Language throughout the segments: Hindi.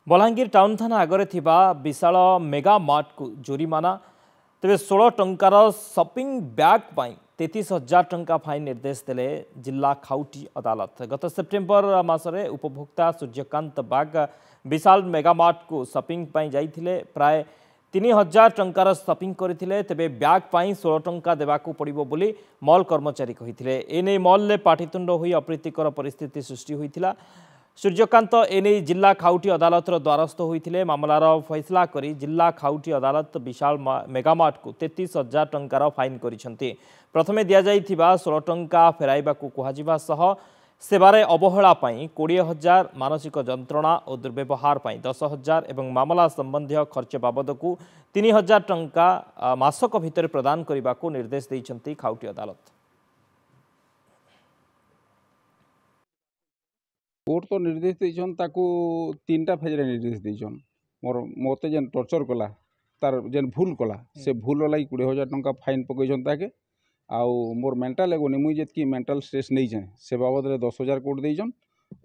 बलांगीर टाउन थाना आगे थिबा विशाल मेगा मार्ट को जोरीमाना तेरे 16 टंकार शॉपिंग बैग पाई 33,000 टंका फाइन निर्देश देले जिला खाउटी अदालत। गत सेप्टेम्बर मासरे उपभोक्ता सूर्यकांत बाग विशाल मेगा मार्ट को शॉपिंग पाई जाइथिले प्राय 3,000 टंकार शॉपिंग करथिले तेबे बैग पाई 16 टंका देबाकू पड़िबो बोली मॉल कर्मचारी कहिथिले। एने मॉल ले पाटितुंड होई अप्रीतिकर परिस्थिति सृष्टि होइथिला। सूर्यकांत एने जिला खाउटी अदालतर द्वारस्थ होइथिले। मामलार फैसला करी जिला खाउटी अदालत विशाल मेगामार्ट को 33,000 टंकार फाइन करिसेंती। प्रथमे दिया जाइथिबा 16 टंका फेराइबाकू कुहाजिबा सह सेवारे अवहेला पाई 20,000, मानसिक जंत्रणा और दुर्व्यवहार पाई 10,000 एवं मामला संबंधी खर्च बाबदकू 3,000 टंका मासक भितर प्रदान करने निर्देश देइछंती खाउटी अदालत। कोर्ट तो निर्देश देछन ताकू 3टा फेज रे निर्देश देछन। मोर मते जेन टॉर्चर कला तार जेन भूल कला से भूल लागि 20,000 टंका फाइन पकैछन ताके। आउ मोर मेंटल एगोनी मुई जेतकी मेंटल स्ट्रेस नै छै से बाबद रे 10,000 कोट देछन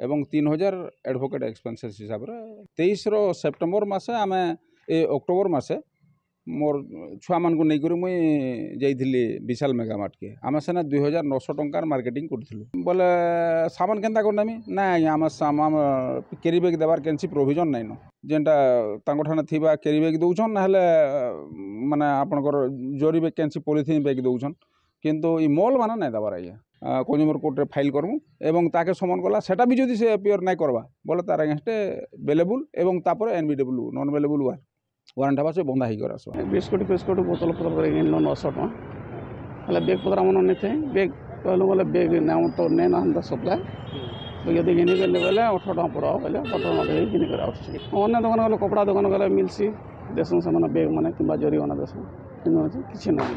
एवं 3,000 एडवोकेट एक्सपेंसेस हिसाब रे। 23 रो सेप्टेम्बर मासे आमे ए अक्टोबर मासे मोर छुआ मान को नै करी मुई जाइथिली विशाल मेगामार्ट के। आमे सेना 2,900 टंकार मार्केटिंग करथिलु। बोले सामान केनता करनामी ना आमे सामान कैरी बैग देबार केनसी प्रोविजन नै न जेनटा तांको ठाने थिबा कैरी बैग दउछन ना हले माने आपनकर जोरी बैग केनसी पॉलिथिन बैग दउछन किंतु ई मॉल माने नै दबार आया कंज्यूमर कोर्ट रे फाइल करमु एवं ताके समन कला सेटा भी जदी से अपियर नै करबा बोले तार अगेंस्ट बेलेबल एवं तापर एनबीडब्ल्यू नॉन बेलेबल वारंट हवा से बंदा ही कर आसो। बिस्कुट बिस्कुट बोतल पत्र इन 900 टका हले बैग पत्र मन नै थे बैग कहलो बोले बैग नाम तो नै ना हम सप्लाई तो यदि गिनी गले बोले 18 टका पड़ा बोले 18 टका दे गिनी कर आउछ। अन्य दुकान गले कपड़ा दुकान गले मिलसी देसन से मन बैग माने किबा जरी बना देसन किछि नै